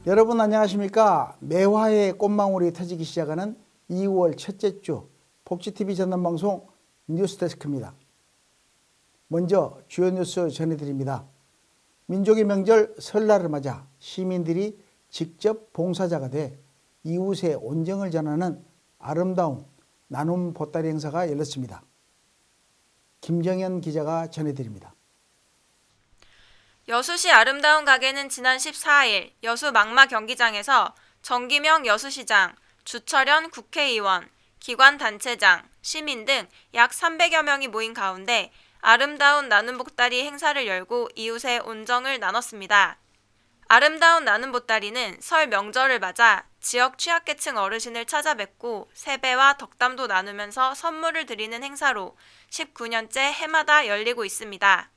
여러분 안녕하십니까? 매화의 꽃망울이 터지기 시작하는 2월 첫째 주 복지TV 전남방송 뉴스데스크입니다. 먼저 주요 뉴스 전해드립니다. 민족의 명절 설날을 맞아 시민들이 직접 봉사자가 돼 이웃의 온정을 전하는 아름다운 나눔 보따리 행사가 열렸습니다. 김정현 기자가 전해드립니다. 여수시 아름다운 가게는 지난 14일 여수 망마 경기장에서 정기명 여수시장, 주철현 국회의원, 기관단체장, 시민 등 약 300여 명이 모인 가운데 아름다운 나눔 보따리 행사를 열고 이웃의 온정을 나눴습니다. 아름다운 나눔 보따리는 설 명절을 맞아 지역 취약계층 어르신을 찾아뵙고 세배와 덕담도 나누면서 선물을 드리는 행사로 19년째 해마다 열리고 있습니다.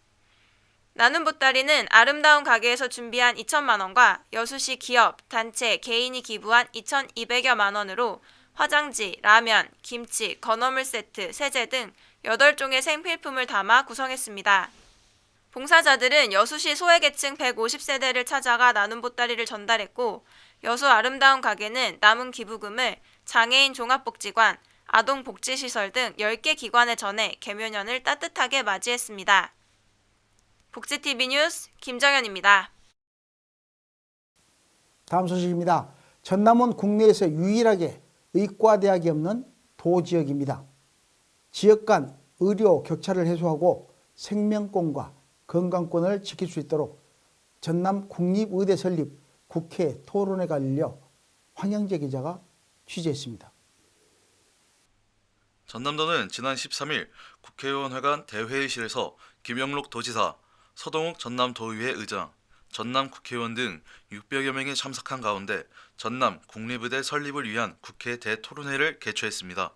나눔 보따리는 아름다운 가게에서 준비한 2천만 원과 여수시 기업, 단체, 개인이 기부한 2,200여만 원으로 화장지, 라면, 김치, 건어물 세트, 세제 등 8종의 생필품을 담아 구성했습니다. 봉사자들은 여수시 소외계층 150세대를 찾아가 나눔 보따리를 전달했고 여수 아름다운 가게는 남은 기부금을 장애인 종합복지관, 아동복지시설 등 10개 기관에 전해 개묘년을 따뜻하게 맞이했습니다. 복지TV 뉴스 김정현입니다. 다음 소식입니다. 전남은 국내에서 유일하게 의과대학이 없는 도지역입니다. 지역 간 의료 격차를 해소하고 생명권과 건강권을 지킬 수 있도록 전남 국립의대 설립 국회 토론회가 열려 황영재 기자가 취재했습니다. 전남도는 지난 13일 국회의원회관 대회의실에서 김영록 도지사, 서동욱 전남도의회 의장, 전남 국회의원 등 600여 명이 참석한 가운데 전남 국립의대 설립을 위한 국회 대토론회를 개최했습니다.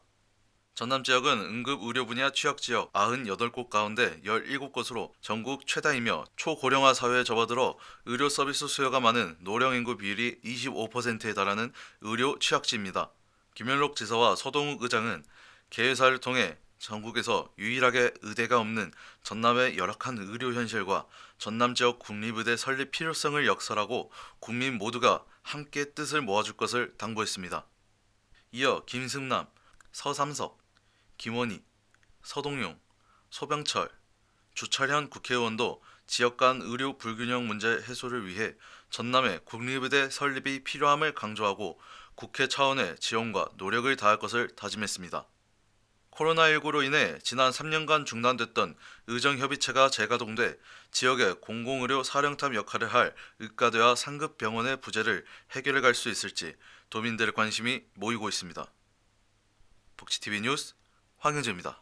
전남 지역은 응급 의료 분야 취약지역 98곳 가운데 17곳으로 전국 최다이며 초고령화 사회에 접어들어 의료 서비스 수요가 많은 노령 인구 비율이 25%에 달하는 의료 취약지입니다. 김현록 지사와 서동욱 의장은 개회사를 통해 전국에서 유일하게 의대가 없는 전남의 열악한 의료 현실과 전남 지역 국립의대 설립 필요성을 역설하고 국민 모두가 함께 뜻을 모아줄 것을 당부했습니다. 이어 김승남, 서삼석, 김원희, 서동용, 소병철, 주철현 국회의원도 지역 간 의료 불균형 문제 해소를 위해 전남의 국립의대 설립이 필요함을 강조하고 국회 차원의 지원과 노력을 다할 것을 다짐했습니다. 코로나19로 인해 지난 3년간 중단됐던 의정협의체가 재가동돼 지역의 공공의료 사령탑 역할을 할 의과대와 상급병원의 부재를 해결해 갈 수 있을지 도민들의 관심이 모이고 있습니다. 복지TV 뉴스 황영재입니다.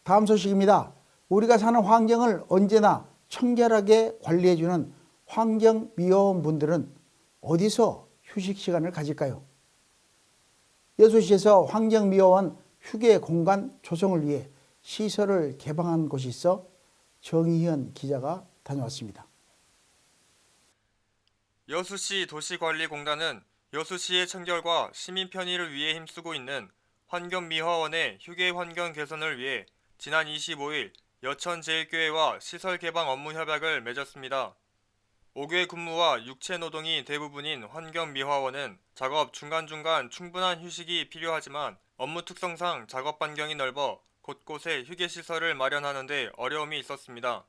다음 소식입니다. 우리가 사는 환경을 언제나 청결하게 관리해주는 환경미화원분들은 어디서 휴식 시간을 가질까요? 여수시에서 환경미화원 휴게 공간 조성을 위해 시설을 개방한 곳이 있어 정희현 기자가 다녀왔습니다. 여수시 도시관리공단은 여수시의 청결과 시민 편의를 위해 힘쓰고 있는 환경미화원의 휴게 환경 개선을 위해 지난 25일 여천제일교회와 시설 개방 업무 협약을 맺었습니다. 5교회 근무와 육체 노동이 대부분인 환경미화원은 작업 중간중간 충분한 휴식이 필요하지만 업무 특성상 작업 반경이 넓어 곳곳에 휴게시설을 마련하는 데 어려움이 있었습니다.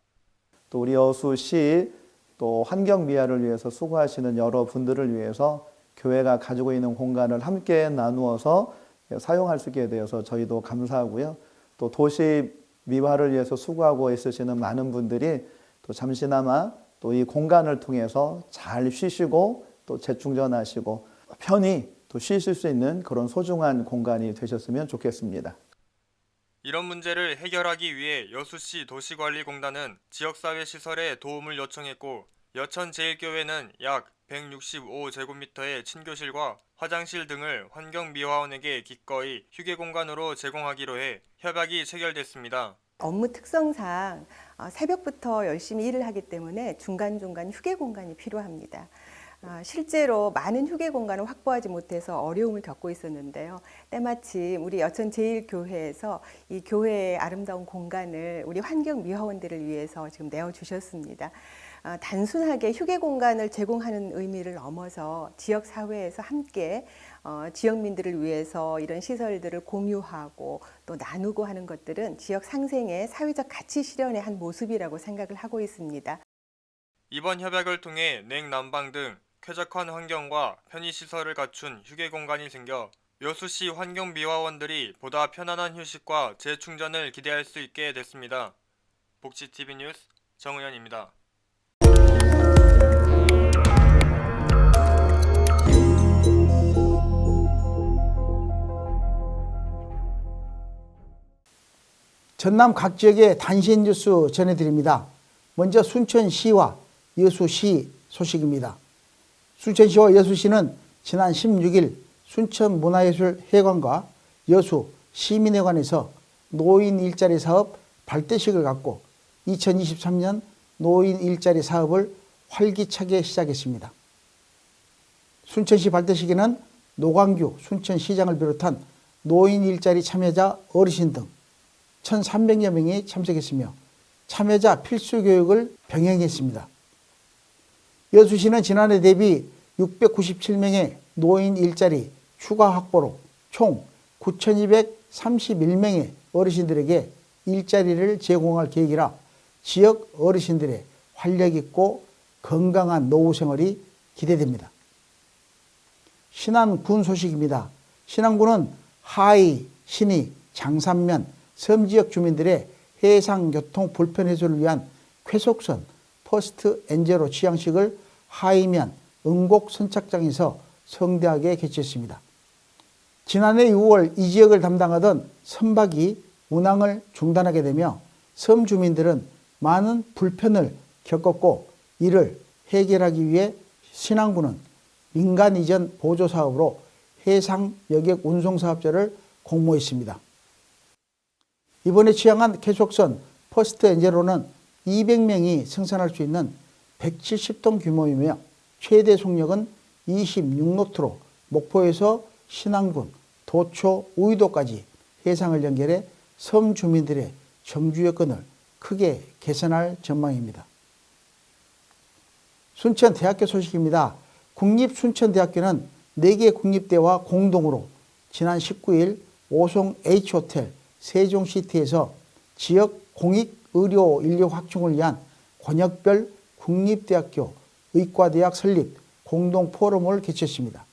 또 우리 여수시 또 환경미화를 위해서 수고하시는 여러분들을 위해서 교회가 가지고 있는 공간을 함께 나누어서 사용할 수 있게 되어서 저희도 감사하고요. 또 도시 미화를 위해서 수고하고 있으시는 많은 분들이 또 잠시나마 또 이 공간을 통해서 잘 쉬시고 또 재충전하시고 편히 또 쉬실 수 있는 그런 소중한 공간이 되셨으면 좋겠습니다. 이런 문제를 해결하기 위해 여수시 도시관리공단은 지역사회 시설에 도움을 요청했고 여천제일교회는 약 165제곱미터의 친교실과 화장실 등을 환경미화원에게 기꺼이 휴게공간으로 제공하기로 해 협약이 체결됐습니다. 업무 특성상 새벽부터 열심히 일을 하기 때문에 중간중간 휴게 공간이 필요합니다. 실제로 많은 휴게 공간을 확보하지 못해서 어려움을 겪고 있었는데요. 때마침 우리 여천제일교회에서 이 교회의 아름다운 공간을 우리 환경미화원들을 위해서 지금 내어주셨습니다. 단순하게 휴게 공간을 제공하는 의미를 넘어서 지역 사회에서 함께 지역민들을 위해서 이런 시설들을 공유하고 또 나누고 하는 것들은 지역 상생의 사회적 가치 실현의 한 모습이라고 생각을 하고 있습니다. 이번 협약을 통해 냉난방 등 쾌적한 환경과 편의시설을 갖춘 휴게 공간이 생겨 여수시 환경미화원들이 보다 편안한 휴식과 재충전을 기대할 수 있게 됐습니다. 복지TV 뉴스 정의연입니다. 전남 각 지역의 단신 뉴스 전해드립니다. 먼저 순천시와 여수시 소식입니다. 순천시와 여수시는 지난 16일 순천문화예술회관과 여수 시민회관에서 노인 일자리 사업 발대식을 갖고 2023년 노인 일자리 사업을 활기차게 시작했습니다. 순천시 발대식에는 노광규 순천시장을 비롯한 노인 일자리 참여자 어르신 등 1,300여 명이 참석했으며 참여자 필수 교육을 병행했습니다. 여수시는 지난해 대비 697명의 노인 일자리 추가 확보로 총 9,231명의 어르신들에게 일자리를 제공할 계획이라 지역 어르신들의 활력 있고 건강한 노후 생활이 기대됩니다. 신안군 소식입니다. 신안군은 하의, 신의, 장산면, 섬지역 주민들의 해상교통 불편 해소를 위한 쾌속선 퍼스트 엔제로 취향식을 하의면 응곡 선착장에서 성대하게 개최했습니다. 지난해 6월 이 지역을 담당하던 선박이 운항을 중단하게 되며 섬 주민들은 많은 불편을 겪었고 이를 해결하기 위해 신안군은 민간 이전 보조 사업으로 해상 여객 운송 사업자를 공모했습니다. 이번에 취항한 쾌속선 퍼스트 엔제로는 200명이 승선할 수 있는 170톤 규모이며 최대 속력은 26노트로 목포에서 신안군, 도초, 우이도까지 해상을 연결해 섬 주민들의 정주 여건을 크게 개선할 전망입니다. 순천대학교 소식입니다. 국립순천대학교는 4개 국립대와 공동으로 지난 19일 오송 H호텔 세종시티에서 지역 공익의료 인력 확충을 위한 권역별 국립대학교 의과대학 설립 공동포럼을 개최했습니다.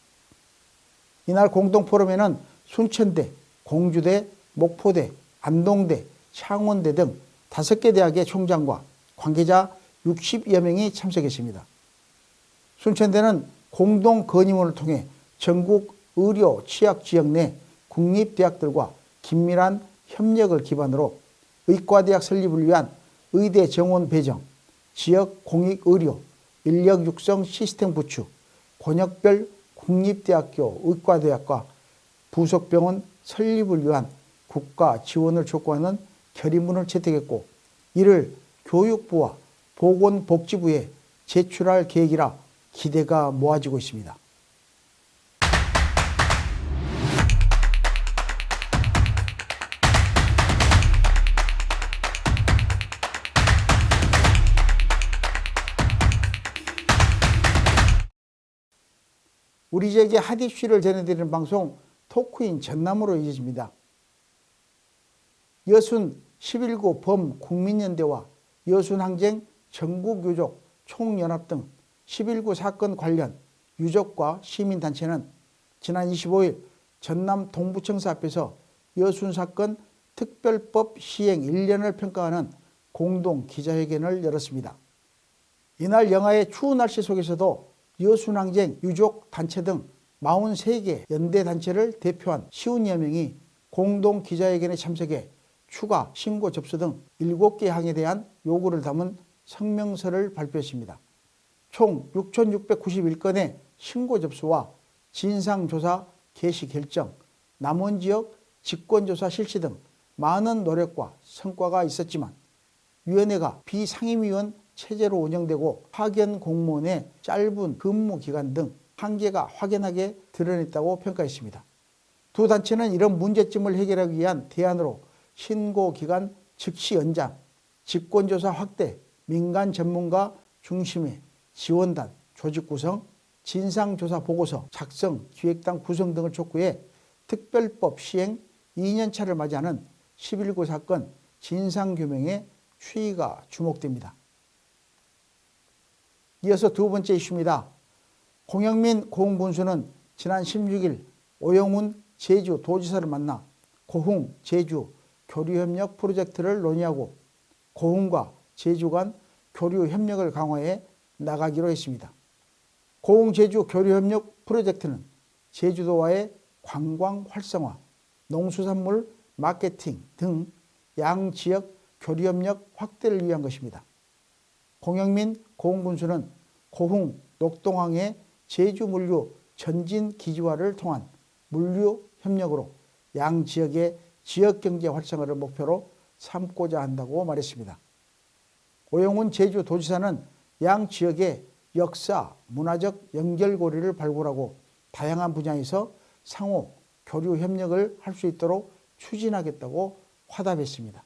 이날 공동포럼에는 순천대, 공주대, 목포대, 안동대, 창원대 등 5개 대학의 총장과 관계자 60여 명이 참석했습니다. 순천대는 공동 건의원을 통해 전국 의료 취약 지역 내 국립대학들과 긴밀한 협력을 기반으로 의과대학 설립을 위한 의대 정원 배정, 지역 공익의료, 인력 육성 시스템 구축, 권역별 국립대학교 의과대학과 부속병원 설립을 위한 국가 지원을 촉구하는 결의문을 채택했고 이를 교육부와 보건복지부에 제출할 계획이라 기대가 모아지고 있습니다. 우리 지역의 핫 이슈를 전해드리는 방송 토크인 전남으로 이어집니다. 여순 11구 범국민연대와 여순항쟁 전국유족 총연합 등 11구 사건 관련 유족과 시민단체는 지난 25일 전남 동부청사 앞에서 여순사건 특별법 시행 1년을 평가하는 공동 기자회견을 열었습니다. 이날 영하의 추운 날씨 속에서도 여순항쟁 유족 단체 등 43개 연대단체를 대표한 50여 명이 공동 기자회견에 참석해 추가 신고 접수 등 7개 항에 대한 요구를 담은 성명서를 발표했습니다. 총 6,691건의 신고 접수와 진상조사 개시 결정, 남원지역 직권조사 실시 등 많은 노력과 성과가 있었지만 위원회가 비상임위원 체제로 운영되고 파견 공무원의 짧은 근무 기간 등 한계가 확연하게 드러냈다고 평가했습니다. 두 단체는 이런 문제점을 해결하기 위한 대안으로 신고 기간 즉시 연장, 직권조사 확대, 민간 전문가 중심의 지원단 조직 구성, 진상조사 보고서 작성, 기획단 구성 등을 촉구해 특별법 시행 2년차를 맞이하는 11구 사건 진상규명의 추이가 주목됩니다. 이어서 두 번째 이슈입니다. 공영민 고흥군수는 지난 16일 오영훈 제주도지사를 만나 고흥, 제주 교류협력 프로젝트를 논의하고 고흥과 제주 간 교류협력을 강화해 나가기로 했습니다. 고흥 제주 교류협력 프로젝트는 제주도와의 관광 활성화, 농수산물 마케팅 등 양지역 교류협력 확대를 위한 것입니다. 공영민 고흥군수는 고흥 녹동항의 제주 물류 전진 기지화를 통한 물류 협력으로 양지역의 지역경제 활성화를 목표로 삼고자 한다고 말했습니다. 오영훈 제주도지사는 양 지역의 역사, 문화적 연결고리를 발굴하고 다양한 분야에서 상호 교류 협력을 할 수 있도록 추진하겠다고 화답했습니다.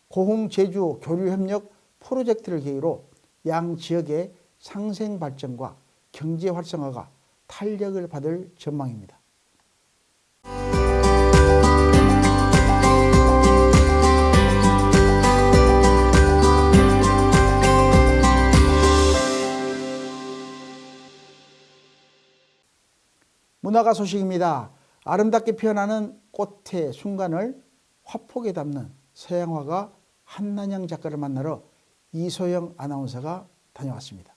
고흥 제주 교류협력 프로젝트를 계기로 양 지역의 상생 발전과 경제 활성화가 탄력을 받을 전망입니다. 문화가 소식입니다. 아름답게 피어나는 꽃의 순간을 화폭에 담는 서양화가 한난영 작가를 만나러 이소영 아나운서가 다녀왔습니다.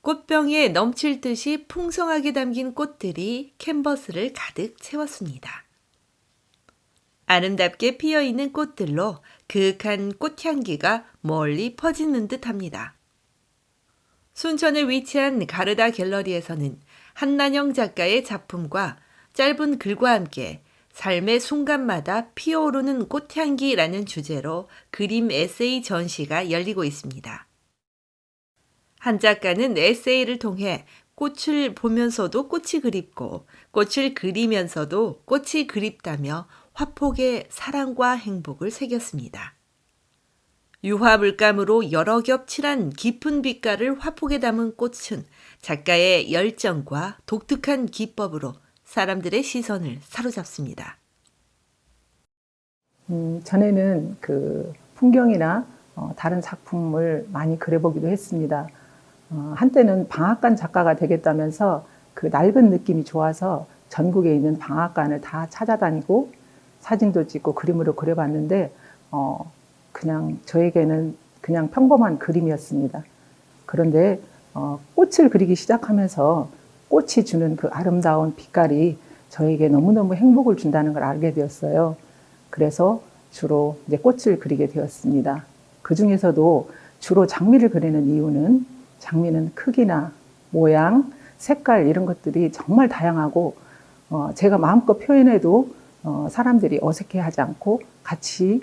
꽃병에 넘칠 듯이 풍성하게 담긴 꽃들이 캔버스를 가득 채웠습니다. 아름답게 피어있는 꽃들로 그윽한 꽃향기가 멀리 퍼지는 듯합니다. 순천에 위치한 가르다 갤러리에서는 한난영 작가의 작품과 짧은 글과 함께 삶의 순간마다 피어오르는 꽃향기라는 주제로 그림 에세이 전시가 열리고 있습니다. 한 작가는 에세이를 통해 꽃을 보면서도 꽃이 그립고 꽃을 그리면서도 꽃이 그립다며 화폭에 사랑과 행복을 새겼습니다. 유화 물감으로 여러 겹 칠한 깊은 빛깔을 화폭에 담은 꽃은 작가의 열정과 독특한 기법으로 사람들의 시선을 사로잡습니다. 전에는 그 풍경이나 다른 작품을 많이 그려보기도 했습니다. 한때는 방앗간 작가가 되겠다면서 그 낡은 느낌이 좋아서 전국에 있는 방앗간을 다 찾아다니고 사진도 찍고 그림으로 그려봤는데 그냥 저에게는 그냥 평범한 그림이었습니다. 그런데 꽃을 그리기 시작하면서 꽃이 주는 그 아름다운 빛깔이 저에게 너무너무 행복을 준다는 걸 알게 되었어요. 그래서 주로 이제 꽃을 그리게 되었습니다. 그 중에서도 주로 장미를 그리는 이유는 장미는 크기나 모양, 색깔 이런 것들이 정말 다양하고 제가 마음껏 표현해도 사람들이 어색해하지 않고 같이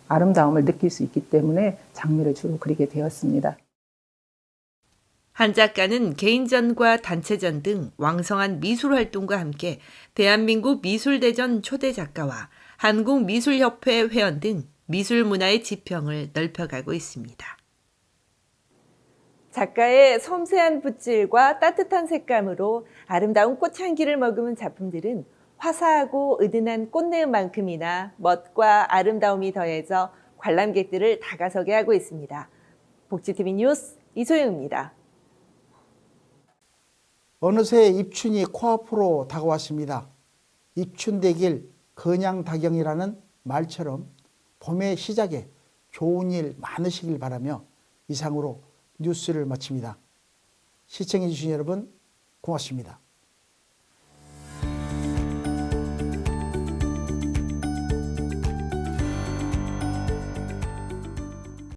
아름다움을 느낄 수 있기 때문에 장미를 주로 그리게 되었습니다. 한 작가는 개인전과 단체전 등 왕성한 미술 활동과 함께 대한민국 미술대전 초대 작가와 한국미술협회 회원 등 미술 문화의 지평을 넓혀가고 있습니다. 작가의 섬세한 붓질과 따뜻한 색감으로 아름다운 꽃향기를 머금은 작품들은 화사하고 은은한 꽃내음만큼이나 멋과 아름다움이 더해져 관람객들을 다가서게 하고 있습니다. 복지TV 뉴스 이소영입니다. 어느새 입춘이 코앞으로 다가왔습니다. 입춘대길 건양다경이라는 말처럼 봄의 시작에 좋은 일 많으시길 바라며 이상으로 뉴스를 마칩니다. 시청해 주신 여러분 고맙습니다.